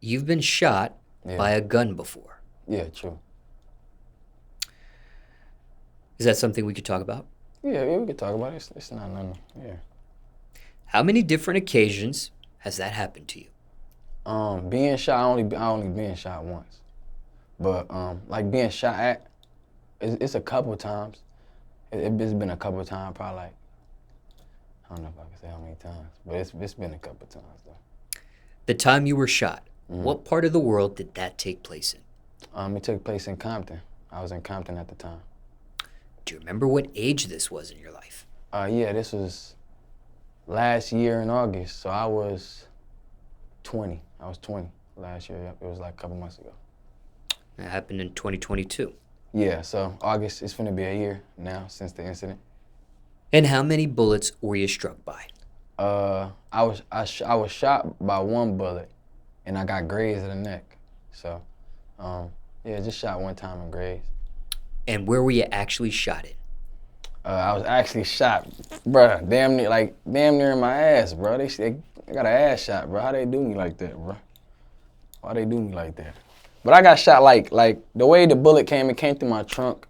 you've been shot by a gun before. Yeah, true. Is that something we could talk about? Yeah, we could talk about it. It's not nothing. Yeah. How many different occasions has that happened to you? Being shot, I only been shot once. But like being shot at, it's a couple times. It's been a couple times, probably like, I don't know if I can say how many times, but it's been a couple times though. The time you were shot, what part of the world did that take place in? It took place in Compton. I was in Compton at the time. Do you remember what age this was in your life? Yeah, this was last year in August, so I was 20. I was 20 last year, yep. It was like a couple months ago. That happened in 2022. Yeah, so August, it's finna be a year now since the incident. And how many bullets were you struck by? I was shot by one bullet, and I got grazed in the neck. So, yeah, just shot one time and grazed. And where were you actually shot in? I was actually shot, bruh, damn near in my ass, bro. They got an ass shot, bro. How they do me like that, bro? Why they do me like that? But I got shot like the way the bullet came, it came through my trunk,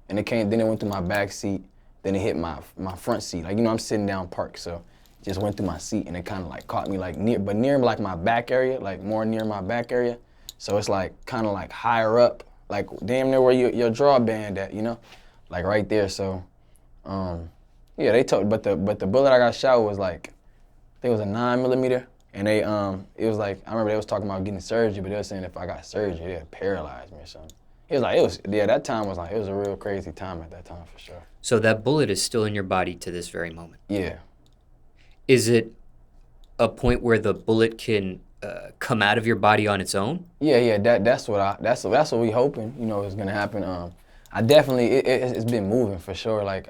and then it went through my back seat, then it hit my front seat. Like, you know, I'm sitting down parked, so it just went through my seat, and it kind of like caught me like near like my back area, like more near my back area. So it's like kind of like higher up, like damn near where your drawband at, you know, like right there. So, yeah, they told, but the bullet I got shot was like, I think it was a 9mm. And they, it was like, I remember they was talking about getting surgery, but they were saying if I got surgery, they'd paralyze me or something. That time was like, it was a real crazy time at that time for sure. So that bullet is still in your body to this very moment? Yeah. Is it a point where the bullet can come out of your body on its own? Yeah, that's what we hoping, you know, is gonna happen. I definitely, it's been moving for sure. Like,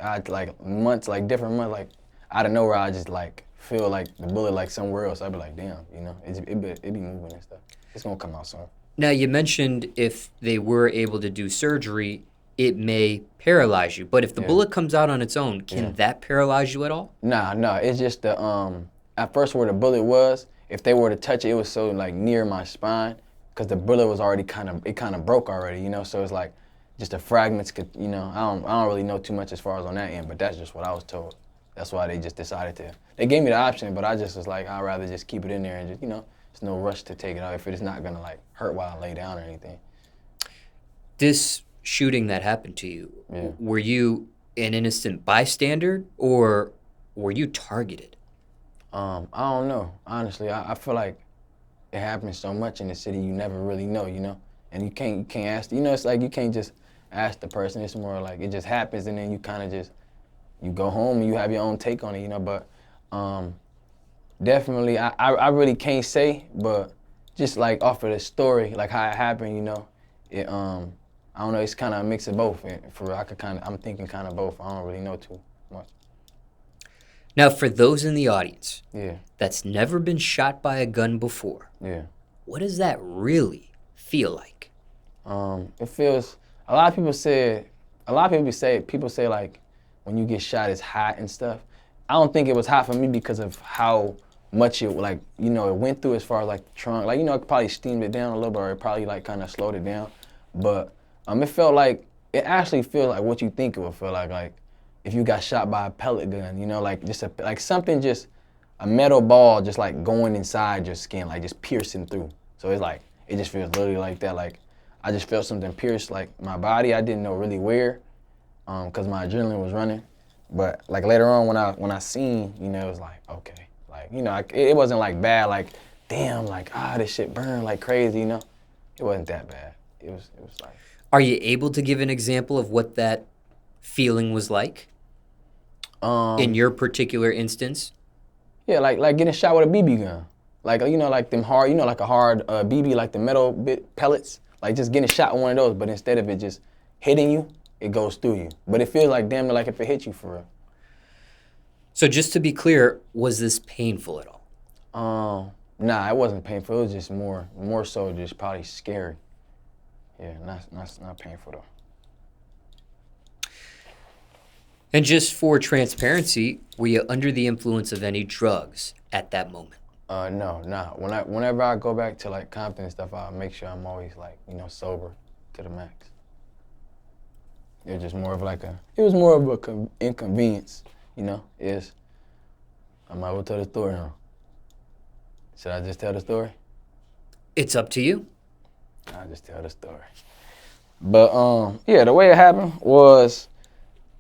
months, like different months, like out of nowhere, I just like, feel like the bullet like somewhere else. I'd be like, damn, you know, it be moving and stuff. It's gonna come out soon. Now, you mentioned if they were able to do surgery, it may paralyze you. But if the bullet comes out on its own, can that paralyze you at all? Nah, it's just the, at first where the bullet was, if they were to touch it, it was so like near my spine, because the bullet was already kind of broke already, you know, so it's like just the fragments could, you know, I don't really know too much as far as on that end, but that's just what I was told. That's why they just decided to. They gave me the option, but I just was like, I'd rather just keep it in there and just, you know, there's no rush to take it out if it's not gonna like hurt while I lay down or anything. This shooting that happened to you, were you an innocent bystander or were you targeted? I don't know, honestly. I feel like it happens so much in the city, you never really know, you know? And you can't ask, you know, it's like you can't just ask the person. It's more like it just happens and then you kind of just, you go home and you have your own take on it, you know, but definitely, I really can't say, but just like off of the story, like how it happened, you know, it, I don't know, it's kind of a mix of both. And for real, I'm thinking kind of both. I don't really know too much. Now, for those in the audience Yeah. that's never been shot by a gun before, Yeah. what does that really feel like? It feels, people say like, when you get shot, it's hot and stuff. I don't think it was hot for me because of how much it, like, you know, it went through as far as like the trunk. Like, you know, it probably steamed it down a little bit, or it probably like kind of slowed it down. But it felt like, it actually feels like what you think it would feel like if you got shot by a pellet gun, you know, like just something, just a metal ball just like going inside your skin, like just piercing through. So it's like, it just feels literally like that. Like, I just felt something pierce like my body. I didn't know really where. Cause my adrenaline was running, but like later on when I seen, you know, it was like, okay, like, you know, it wasn't like bad, like, damn, like, this shit burned like crazy, you know, it wasn't that bad. It was like. Are you able to give an example of what that feeling was like? In your particular instance? Yeah, like getting shot with a BB gun, like, you know, like them hard, you know, like a hard BB, like the metal pellets, like just getting shot with one of those, but instead of it just hitting you, it goes through you. But it feels like damn near like if it hit you for real. So just to be clear, was this painful at all? Nah, it wasn't painful. It was just more so just probably scary. Yeah, not painful though. And just for transparency, were you under the influence of any drugs at that moment? No, nah. Whenever I go back to like Compton and stuff, I make sure I'm always like, sober to the max. It was just more of like it was more of a inconvenience, is, I might as well tell the story, huh? Should I just tell the story? It's up to you. I'll just tell the story. But yeah, the way it happened was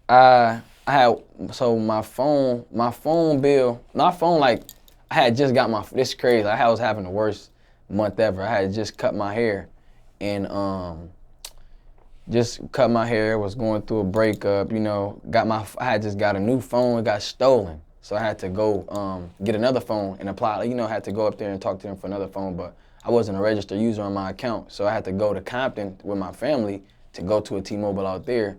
I had, so my phone bill, like, I had just got this is crazy. I was having the worst month ever. I had just cut my hair and was going through a breakup, I had just got a new phone, it got stolen. So I had to go get another phone and apply, I had to go up there and talk to them for another phone, but I wasn't a registered user on my account. So I had to go to Compton with my family to go to a T-Mobile out there.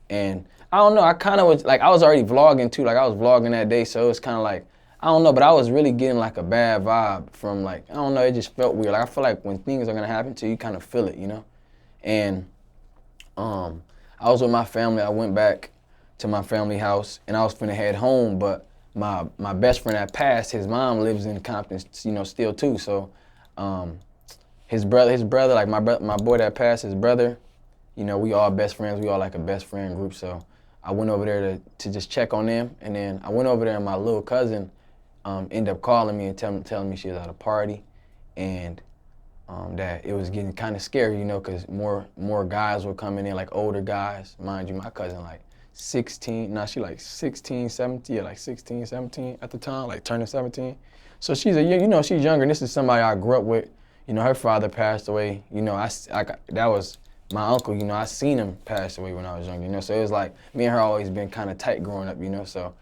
And I don't know, I kind of was, like, I was already vlogging too, like I was vlogging that day, so it was kind of like, I don't know, but I was really getting like a bad vibe from like, I don't know, it just felt weird. Like I feel like when things are gonna happen to you, you kind of feel it, And I was with my family, I went back to my family house and I was finna head home, but my best friend that passed, his mom lives in Compton, still too. So his brother, like my boy that passed, his brother, we all best friends, we all like a best friend group. So I went over there to just check on them. And then I went over there and my little cousin ended up calling me and telling me she was at a party and that it was getting kind of scary, because more guys were coming in, like older guys. Mind you, my cousin like 16, she like 16, 17, yeah, like 16, 17 at the time, like turning 17. So she's she's younger, and this is somebody I grew up with. Her father passed away. That was my uncle. I seen him pass away when I was young. So it was like me and her always been kind of tight growing up. So,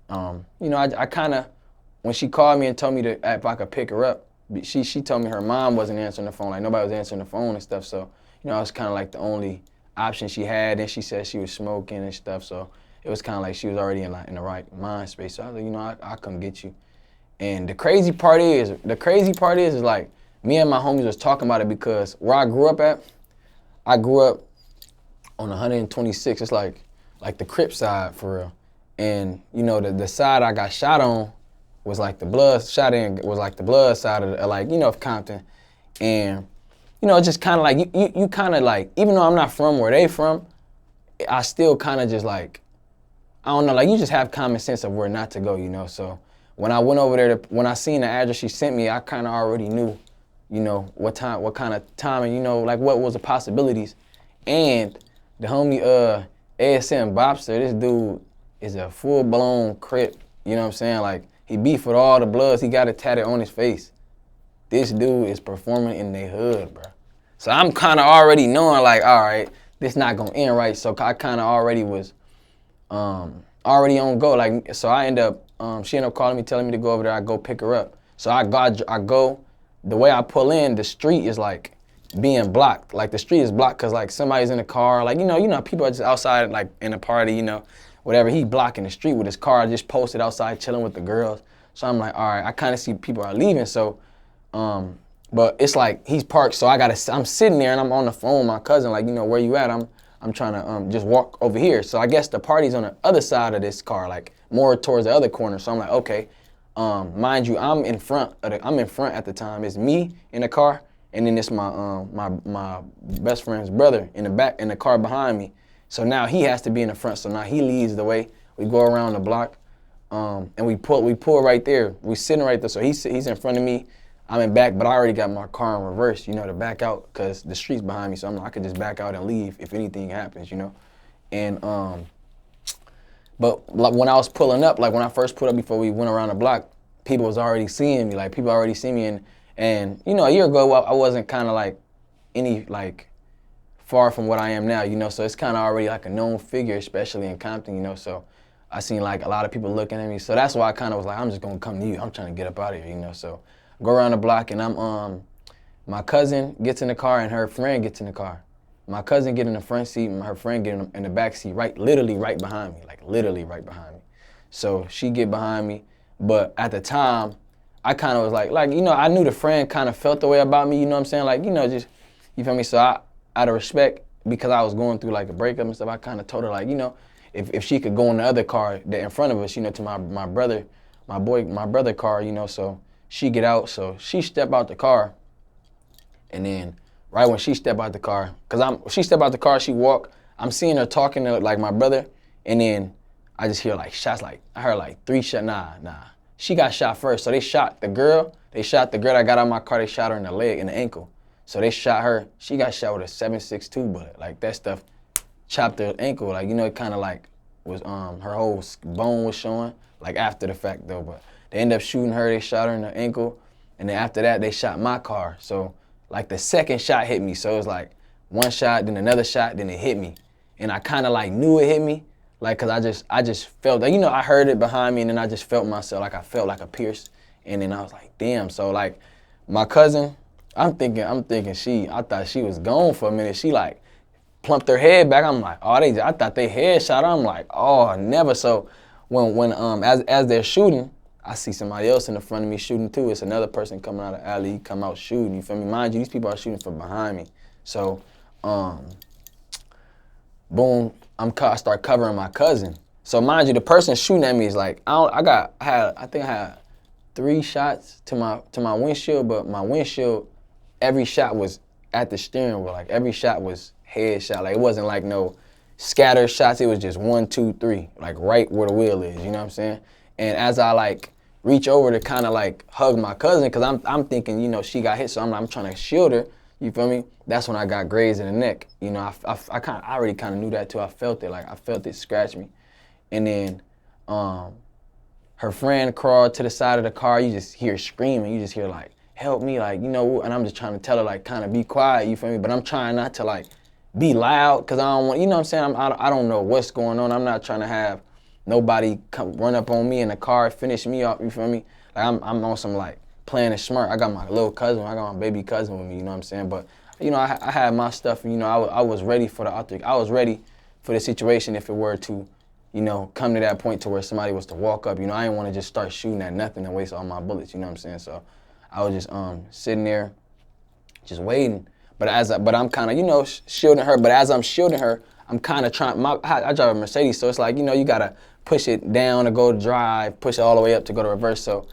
I kind of, when she called me and told me if I could pick her up, she told me her mom wasn't answering the phone. Like nobody was answering the phone and stuff. So, I was kind of like the only option she had. And she said she was smoking and stuff. So it was kind of like she was already in the right mind space. So I was like, I'll come get you. And the crazy part is like me and my homies was talking about it because where I grew up on 126. It's like the Crip side for real. And the side I got shot on was like the blood side of Compton. And just kind of like you kind of like, even though I'm not from where they from, I still kind of just like, I don't know, like you just have common sense of where not to go, So when I went over there, when I seen the address she sent me, I kind of already knew, what kind of timing, like what was the possibilities. And the homie ASM Bobster, this dude is a full-blown Crip, you know what I'm saying? Like he beef with all the Bloods, he got it tatted on his face. This dude is performing in the hood, bro. So I'm kind of already knowing, like, all right, this not gonna end right. So I kind of already was already on go. Like, so I she ended up calling me, telling me to go over there. I go pick her up. So I go. The way I pull in, the street is like being blocked. Like the street is blocked because like somebody's in the car. Like people are just outside like in a party, whatever. He blocking the street with his car, just posted outside chilling with the girls. So I'm like, all right, I kind of see people are leaving. So. But it's like he's parked, so I'm sitting there and I'm on the phone with my cousin, like, where you at? I'm trying to just walk over here. So I guess the party's on the other side of this car, like more towards the other corner. So I'm like, okay. Mind you, I'm in front at the time. It's me in the car, and then it's my best friend's brother in the back in the car behind me. So now he has to be in the front. So now he leads the way. We go around the block, and we pull right there. We sitting right there. So he's in front of me. I'm in back, but I already got my car in reverse, to back out because the street's behind me. So I'm like, I could just back out and leave if anything happens, And but like when I was pulling up, like when I first pulled up before we went around the block, people was already seeing me. Like people already see me, and a year ago I wasn't kind of like any like far from what I am now, So it's kind of already like a known figure, especially in Compton, So I seen like a lot of people looking at me. So that's why I kind of was like, I'm just gonna come to you. I'm trying to get up out of here, So. Go around the block and my cousin gets in the car and her friend gets in the car. My cousin get in the front seat and her friend get in the back seat, literally right behind me, like literally right behind me. So she get behind me, but at the time, I kind of was like, I knew the friend kind of felt the way about me, you know what I'm saying? Like, just, you feel me? So out of respect, because I was going through like a breakup and stuff, I kind of told her like, if she could go in the other car that in front of us, to my brother car, so. she get out, so she step out the car, and then right when she step out the car, she step out the car, she walk, I'm seeing her talking to like my brother, and then I just hear like shots, like I heard like 3 shots, nah. She got shot first, so they shot the girl that got out of my car, they shot her in the leg and the ankle. So they shot her, she got shot with a 7.62 bullet, like that stuff chopped her ankle, like, you know, it kind of like was, her whole bone was showing, like after the fact though, but they ended up shooting her, they shot her in the ankle, and then after that, they shot my car. So like the second shot hit me, so it was like one shot, then another shot, then it hit me. And I kind of like knew it hit me, like, cause I just felt, like, you know, I heard it behind me, and then I just felt myself, like I felt like a pierce, and then I was like, damn. So like my cousin, I thought she was gone for a minute. She like plumped her head back. I'm like, oh, I thought they headshot her. I'm like, oh, never. So when as they're shooting, I see somebody else in the front of me shooting too. It's another person coming out of the alley, he come out shooting, you feel me? Mind you, these people are shooting from behind me. So, boom, I start covering my cousin. So mind you, the person shooting at me is like, I think I had 3 shots to my windshield, but my windshield, every shot was at the steering wheel. Like every shot was headshot. Like it wasn't like no scattered shots. It was just 1, 2, 3, like right where the wheel is. You know what I'm saying? And as I like reach over to kind of like hug my cousin, cause I'm thinking, you know, she got hit, so I'm trying to shield her. You feel me? That's when I got grazed in the neck. You know, I already kind of knew that too. I felt it. Like I felt it scratch me, and then her friend crawled to the side of the car. You just hear screaming. You just hear like, help me, like, you know, and I'm just trying to tell her, like, kind of be quiet, you feel me? But I'm trying not to, like, be loud, because I don't want, you know what I'm saying? I don't know what's going on. I'm not trying to have nobody come run up on me in the car, finish me off, you feel me? Like, I'm on some, like, playing it smart. I got my little cousin, I got my baby cousin with me, you know what I'm saying? But, you know, I had my stuff, and, you know, I was ready for the situation if it were to, you know, come to that point to where somebody was to walk up. You know, I didn't want to just start shooting at nothing and waste all my bullets, you know what I'm saying? So I was just sitting there, just waiting. But I'm kind of, you know, shielding her. But as I'm shielding her, I'm kind of trying. I drive a Mercedes, so it's like, you know, you gotta push it down to go to drive, push it all the way up to go to reverse. So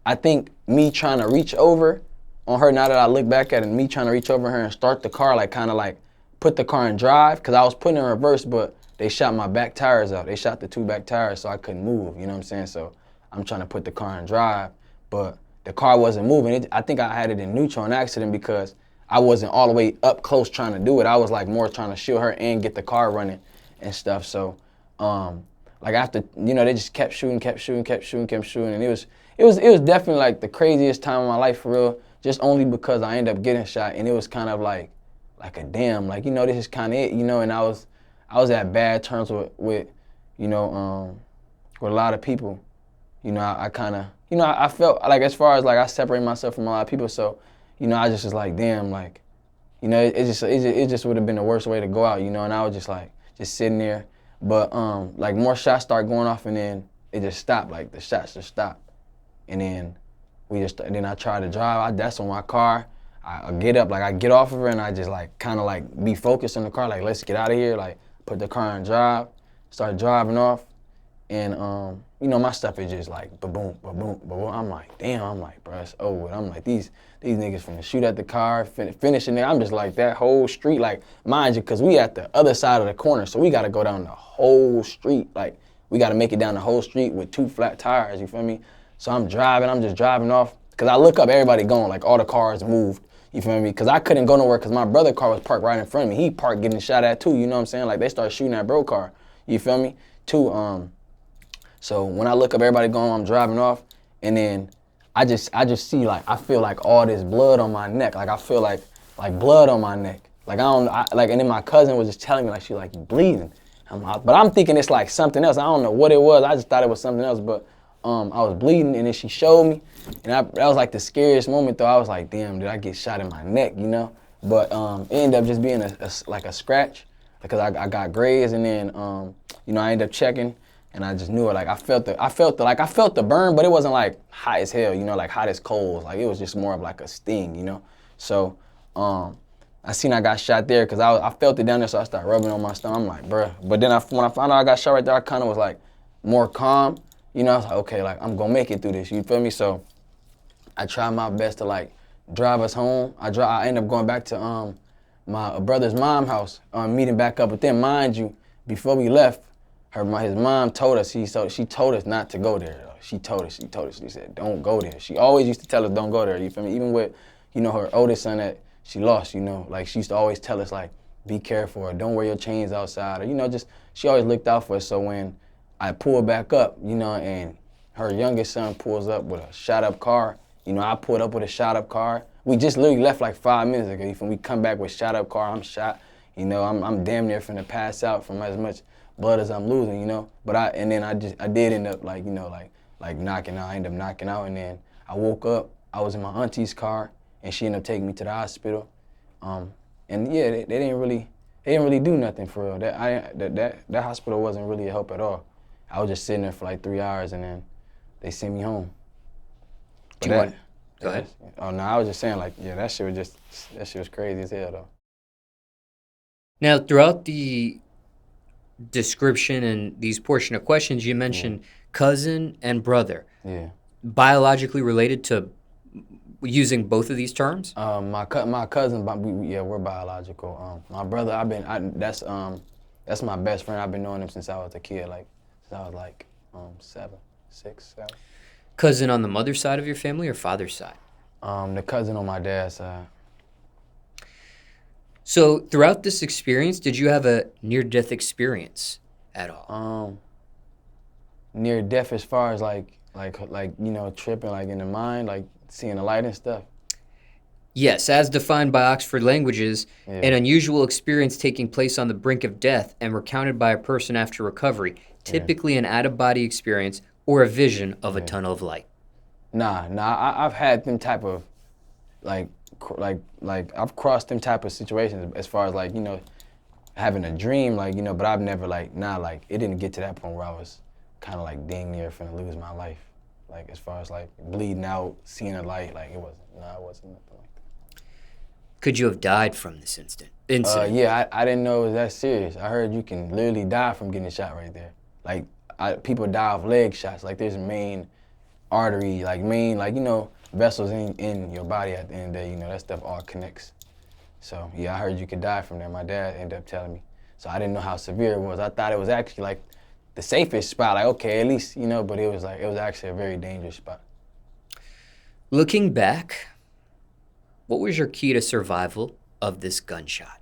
I think me trying to reach over on her, now that I look back at it, me trying to reach over her and start the car, like kind of like put the car in drive, because I was putting it in reverse, but they shot my back tires out. They shot the 2 back tires, so I couldn't move. You know what I'm saying? So I'm trying to put the car in drive, but the car wasn't moving. I think I had it in neutral on accident because I wasn't all the way up close trying to do it. I was like more trying to shield her and get the car running and stuff. So, like after, you know, they just kept shooting, and it was definitely like the craziest time of my life for real. Just only because I ended up getting shot, and it was kind of like a damn, like, you know, this is kind of it, you know. And I was at bad terms with you know, with a lot of people. You know, I kind of, you know, I felt like, as far as like I separate myself from a lot of people, so, you know, I just was like, damn, like, you know, it just would have been the worst way to go out, you know. And I was just like, just sitting there, but like more shots started going off, and then it just stopped, like the shots just stopped, and then then I tried to drive. That's on my car. I get up, like I get off of her, and I just like kind of like be focused on the car, like let's get out of here, like put the car in drive, start driving off, and you know, my stuff is just like ba-boom, ba-boom, ba-boom. I'm like, damn, I'm like, bro, it's over with. I'm like, these niggas finna shoot at the car, finishing it. I'm just like, that whole street, like, mind you, because we at the other side of the corner, so we gotta go down the whole street, like, we gotta make it down the whole street with 2 flat tires, you feel me? So I'm just driving off, because I look up, everybody going, like all the cars moved, you feel me? Because I couldn't go nowhere because my brother's car was parked right in front of me. He parked getting shot at too, you know what I'm saying? Like they started shooting at bro car, you feel me? Too, so when I look up, everybody going, I'm driving off, and then I just see, like, I feel like all this blood on my neck. Like I feel like blood on my neck. Like and then my cousin was just telling me, like, she like, you bleeding. But I'm thinking it's like something else. I don't know what it was. I just thought it was something else, but I was bleeding, and then she showed me, and that was like the scariest moment though. I was like, damn, did I get shot in my neck, you know? But it ended up just being like a scratch, because I got grazed, and then you know, I ended up checking, and I just knew it. Like I felt the burn, but it wasn't like hot as hell, you know, like hot as coals. Like it was just more of like a sting, you know? So I seen I got shot there, because I felt it down there, so I started rubbing on my stomach. I'm like, bruh. But then when I found out I got shot right there, I kind of was like more calm. You know, I was like, okay, like I'm gonna make it through this, you feel me? So I tried my best to like drive us home. I ended up going back to my brother's mom's house, meeting back up with them. Mind you, before we left, his mom told us, she told us not to go there though. She told us, she said, don't go there. She always used to tell us don't go there, you feel me? Even with, you know, her oldest son that she lost, you know, like she used to always tell us like, be careful, or don't wear your chains outside, or, you know, just, she always looked out for us. So when I pulled back up, you know, and her youngest son pulls up with a shot up car, you know, I pulled up with a shot up car. We just literally left like 5 minutes ago. When we come back with shot up car, I'm shot. You know, I'm damn near finna pass out from as much blood as I'm losing, you know. But I did end up like, you know, like knocking out. I ended up knocking out, and then I woke up. I was in my auntie's car, and she ended up taking me to the hospital. And yeah, they didn't really do nothing for real. That hospital wasn't really a help at all. I was just sitting there for like 3 hours, and then they sent me home. Go ahead. Oh no, I was just saying like, yeah, that shit was crazy as hell though. Now, throughout the description and these portion of questions, you mentioned cousin and brother. Yeah. Biologically related to using both of these terms? My cousin, we're biological. My brother, that's my best friend. I've been knowing him since I was a kid, like since I was like 6, 7. Cousin on the mother's side of your family or father's side? The cousin on my dad's side. So throughout this experience, did you have a near-death experience at all? Near-death as far as like you know, tripping like in the mind, like seeing the light and stuff? Yes, as defined by Oxford Languages, an unusual experience taking place on the brink of death and recounted by a person after recovery, typically an out-of-body experience or a vision of a tunnel of light. Nah, I've had them type of, like I've crossed them type of situations as far as like, you know, having a dream, like, you know, but I've never like, it didn't get to that point where I was kind of like dang near finna lose my life. Like as far as like bleeding out, seeing a light, like it wasn't nothing like that. Could you have died from this incident? Yeah, I didn't know it was that serious. I heard you can literally die from getting shot right there. Like, people die of leg shots. Like, there's main artery, like, you know, vessels in your body at the end of the day. You know, that stuff all connects. So, yeah, I heard you could die from there. My dad ended up telling me. So I didn't know how severe it was. I thought it was actually, like, the safest spot. Like, okay, at least, you know, but it was actually a very dangerous spot. Looking back, what was your key to survival of this gunshot?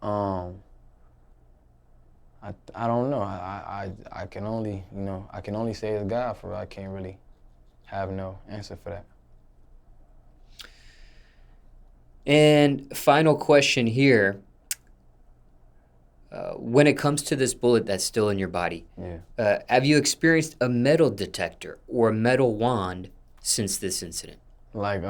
I don't know. I can only, you know, I can only say it's God for real. I can't really have no answer for that. And final question here. When it comes to this bullet that's still in your body, have you experienced a metal detector or a metal wand since this incident? Like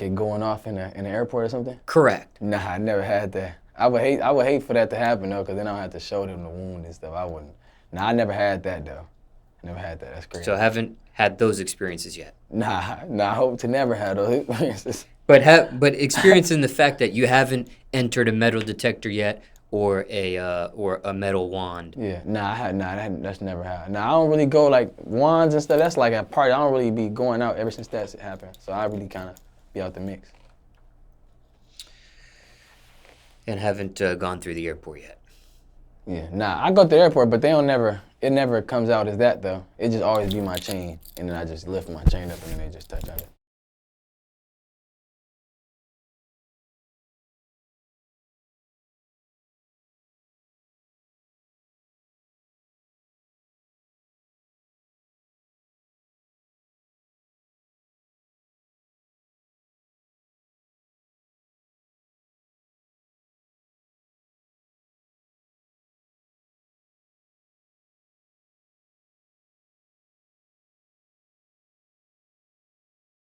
it going off in the airport or something? Correct. Nah, I never had that. I would hate for that to happen though, because then I'll have to show them the wound and stuff. I wouldn't. Nah, I never had that though. I never had that. That's crazy. So haven't had those experiences yet? Nah, I hope to never have those experiences. But experiencing the fact that you haven't entered a metal detector yet, or a metal wand. Yeah, that's never happened. Nah, I don't really go like wands and stuff. That's like a party. I don't really be going out ever since that happened. So I really kind of be out the mix. And haven't gone through the airport yet. Yeah, nah, I go to the airport, but it never comes out as that though. It just always be my chain, and then I just lift my chain up and then they just touch on it.